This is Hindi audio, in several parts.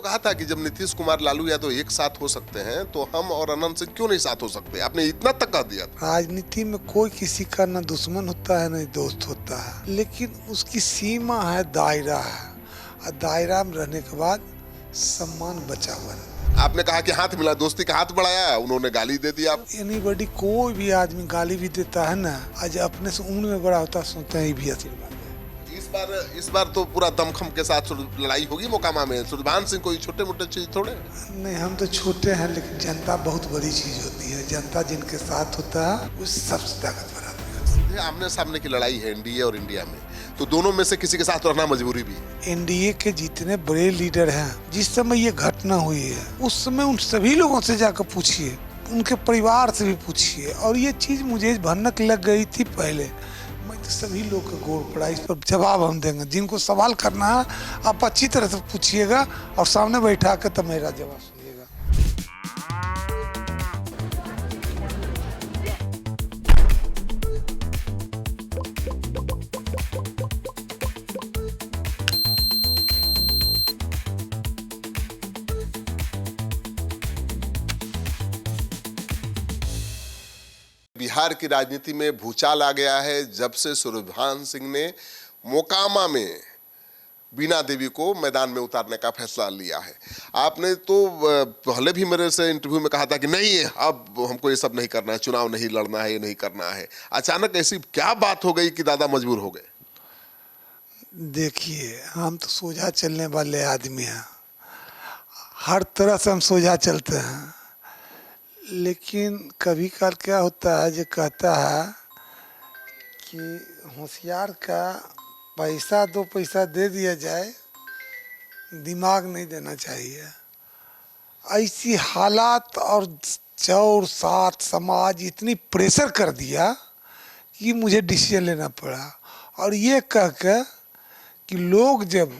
कहा था कि जब नीतीश कुमार लालू यादव एक साथ हो सकते हैं तो हम और अनंत सिंह क्यों नहीं साथ हो सकते? आपने इतना तक कह दिया था। राजनीति में कोई किसी का न दुश्मन होता है न दोस्त होता है, लेकिन उसकी सीमा है, दायरा है, और दायरा में रहने के बाद सम्मान बचा हुआ है। आपने कहा कि हाथ मिला, दोस्ती का हाथ बढ़ाया, उन्होंने गाली दे दी आप। एनीबॉडी, कोई भी आदमी गाली भी देता है ना, आज अपने से उम्र में बड़ा होता सोचता है भी आशीर्वाद है। इस बार तो पूरा दमखम के साथ लड़ाई होगी मोकामा में। सुरभान सिंह कोई छोटे मोटे चीज थोड़े हैं। नहीं, हम तो छोटे हैं, लेकिन जनता बहुत बड़ी चीज होती है। जनता जिनके साथ होता है वो सबसे ताकतवर आदमी होता है। ये आमने सामने की लड़ाई है एनडीए और इंडिया में, तो दोनों में से किसी के साथ रहना मजबूरी भी है। एनडीए के जितने बड़े लीडर हैं, जिस समय ये घटना हुई है उस समय उन सभी लोगों से जाकर पूछिए, उनके परिवार से भी पूछिए। और ये चीज मुझे भनक लग गई थी पहले, मैं तो सभी लोग का गोड़ पड़ा। इस पर जवाब हम देंगे। जिनको सवाल करना है आप अच्छी तरह से पूछिएगा और सामने बैठा कर तो मेरा जवाब सुनिएगा। बिहार की राजनीति में भूचाल आ गया है जब से सुरभान सिंह ने मोकामा में बीना देवी को मैदान में उतारने का फैसला लिया है। आपने तो पहले भी मेरे से इंटरव्यू में कहा था कि नहीं, अब हमको ये सब नहीं करना है, चुनाव नहीं लड़ना है, ये नहीं करना है। अचानक ऐसी क्या बात हो गई कि दादा मजबूर हो गए? देखिए, हम तो सोझा चलने वाले आदमी हैं, हर तरह से हम सोझा चलते हैं, लेकिन कभी काल क्या होता है, जो कहता है कि होशियार का पैसा दो पैसा दे दिया जाए, दिमाग नहीं देना चाहिए। ऐसी हालात और चौर साथ समाज इतनी प्रेशर कर दिया कि मुझे डिसीजन लेना पड़ा। और ये कह के कि लोग जब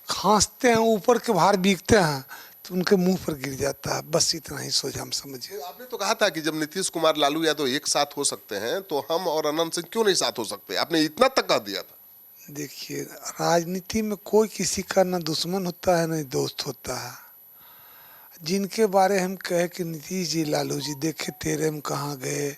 खांसते हैं, ऊपर के बाहर बीकते हैं, तो उनके मुंह पर गिर जाता है। बस इतना ही सोचा हम समझिए। आपने तो कहा था कि जब नीतीश कुमार लालू यादव एक साथ हो सकते हैं तो हम और अनंत सिंह क्यों नहीं साथ हो सकते? आपने इतना तक कह दिया था। देखिए, राजनीति में कोई किसी का न दुश्मन होता है न दोस्त होता है। जिनके बारे हम कहे कि नीतीश जी, लालू जी, देखे तेरे में कहाँ गए।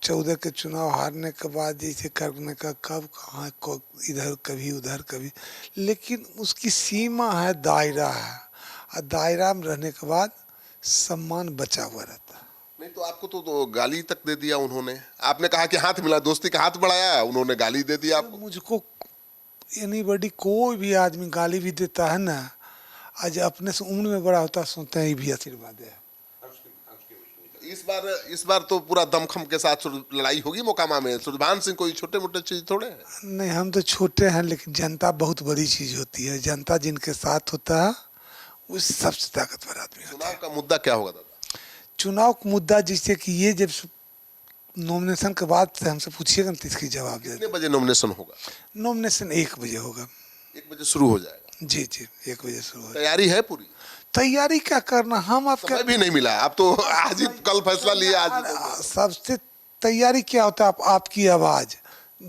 14 के चुनाव हारने के बाद जैसे करने का कब कहाँ को इधर कभी उधर कभी, लेकिन उसकी सीमा है, दायरा है, और दायरा में रहने के बाद सम्मान बचा हुआ रहता है। नहीं तो आपको तो गाली तक दे दिया उन्होंने। आपने कहा कि हाथ मिला, दोस्ती का हाथ बढ़ाया, उन्होंने गाली दे दिया आपको। मुझको एनीबॉडी, कोई भी आदमी गाली भी देता है ना, आज अपने से उम्र में बड़ा होता सोचता है भी आशीर्वाद है। इस बार तो पूरा दमखम के साथ लड़ाई होगी मोकामा में। सुरभान सिंह कोई छोटे मोटे चीज थोड़े हैं। नहीं, हम तो छोटे हैं, लेकिन जनता बहुत बड़ी चीज होती है। जनता जिनके साथ होता है वो सबसे ताकतवर आदमी होता है। चुनाव का मुद्दा क्या होगा दादा? चुनाव का मुद्दा जैसे कि ये जब नॉमिनेशन के बाद से हमसे पूछिएगा तो इसकी जवाब दे। कितने बजे नॉमिनेशन होगा? नॉमिनेशन 1 बजे होगा। 1 बजे शुरू हो जाएगा? जी जी, 1 बजे शुरू हो। तैयारी है पूरी? तैयारी क्या करना, हम आपका समय भी नहीं मिला। आप तो आज ही कल फैसला लिया। आज सबसे तैयारी क्या होता है, आपकी आवाज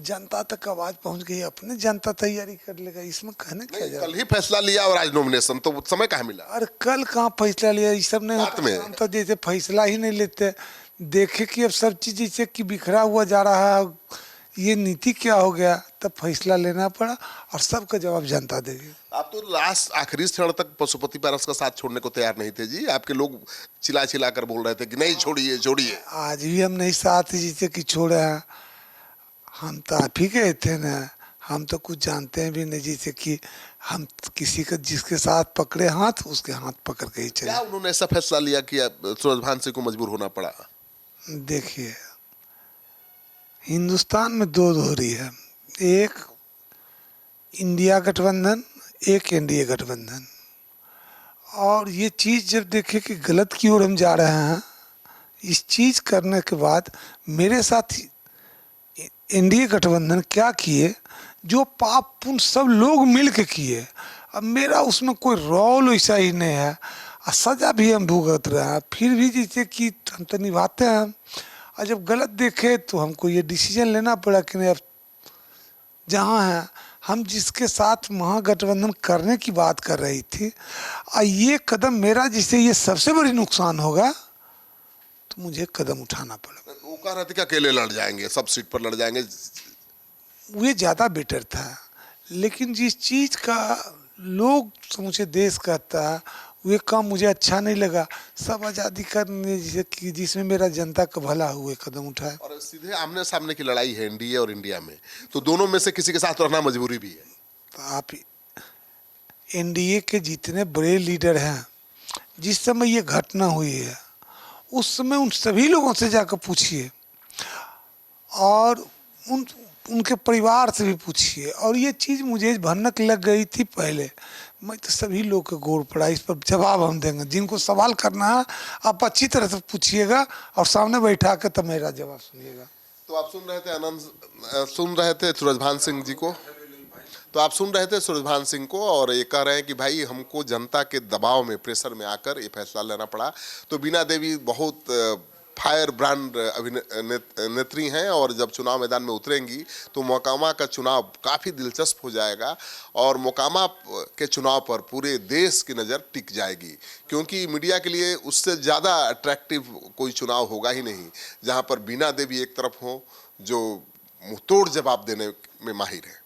जनता तक आवाज पहुंच गई, अपने जनता तैयारी कर लेगा, इसमें कहने क्या नहीं, कल ही फैसला लिया और आज नॉमिनेशन, तो समय कहाँ मिला? अरे कल कहाँ फैसला लिया, ये सब नहीं रात होता। में। हम तो जैसे फैसला ही नहीं लेते, देखे कि अब सब चीज जैसे कि बिखरा हुआ जा रहा है, ये नीति क्या हो गया, तब फैसला लेना पड़ा और सबका जवाब जनता देगी। आप तो लास्ट आखिरी क्षण तक पशुपति पारस का साथ छोड़ने को तैयार नहीं थे जी। आपके लोग चिल्ला चिल्ला कर बोल रहे थे कि नहीं, छोड़िए छोड़िए। आज भी हम नहीं साथ जैसे कि छोड़े हैं, हम तो आप ही गए थे ना, हम तो कुछ जानते हैं भी नहीं। जैसे कि हम किसी का जिसके साथ पकड़े हाथ, उसके हाथ पकड़ के ही चले। क्या उन्होंने ऐसा फैसला लिया कि सुरभान सिंह को मजबूर होना पड़ा? देखिए, हिंदुस्तान में 2 दोहरी है, एक इंडिया गठबंधन, एक एनडीए गठबंधन। और ये चीज़ जब देखे कि गलत की ओर हम जा रहे हैं, इस चीज़ करने के बाद मेरे साथ एनडीए गठबंधन क्या किए, जो पाप पुण्य सब लोग मिल के किए। अब मेरा उसमें कोई रोल ऐसा ही नहीं है, और सजा भी हम भुगत रहे हैं, फिर भी जैसे कि हम तो निभाते हैं। और जब गलत देखे तो हमको ये डिसीजन लेना पड़ा कि नहीं, अब जहाँ है हम जिसके साथ महागठबंधन करने की बात कर रही थी, और ये कदम मेरा जिससे ये सबसे बड़ी नुकसान होगा, तो मुझे कदम उठाना पड़ेगा। वो कह रहे थे कि अकेले लड़ जाएंगे, सब सीट पर लड़ जाएंगे। वो ज़्यादा बेटर था, लेकिन जिस चीज़ का लोग समूचे देश कहता है, वे काम मुझे अच्छा नहीं लगा। सब आज़ादी करने जिसे कि जिसमें मेरा जनता का भला हुए कदम उठाए। और सीधे आमने सामने की लड़ाई है एनडीए और इंडिया में, तो दोनों में से किसी के साथ रहना मजबूरी भी है। तो आप एनडीए के जितने बड़े लीडर हैं, जिस समय ये घटना हुई है उस समय उन सभी लोगों से जाकर पूछिए, और उनके परिवार से भी पूछिए। और ये चीज़ मुझे भनक लग गई थी पहले, मैं तो सभी लोग के गोड़ पड़ा। इस पर जवाब हम देंगे, जिनको सवाल करना है आप अच्छी तरह से पूछिएगा और सामने बैठा के तब मेरा जवाब सुनिएगा। तो आप सुन रहे थे सुन रहे थे सूरजभान सिंह जी को। तो आप सुन रहे थे सूरजभान सिंह को, और ये कह रहे हैं कि भाई हमको जनता के दबाव में, प्रेशर में आकर ये फैसला लेना पड़ा। तो बीना देवी बहुत फायर ब्रांड नेत्री हैं, और जब चुनाव मैदान में उतरेंगी तो मोकामा का चुनाव काफ़ी दिलचस्प हो जाएगा, और मोकामा के चुनाव पर पूरे देश की नज़र टिक जाएगी, क्योंकि मीडिया के लिए उससे ज़्यादा अट्रैक्टिव कोई चुनाव होगा ही नहीं, जहां पर बीना देवी एक तरफ हो जो मुंहतोड़ जवाब देने में माहिर है।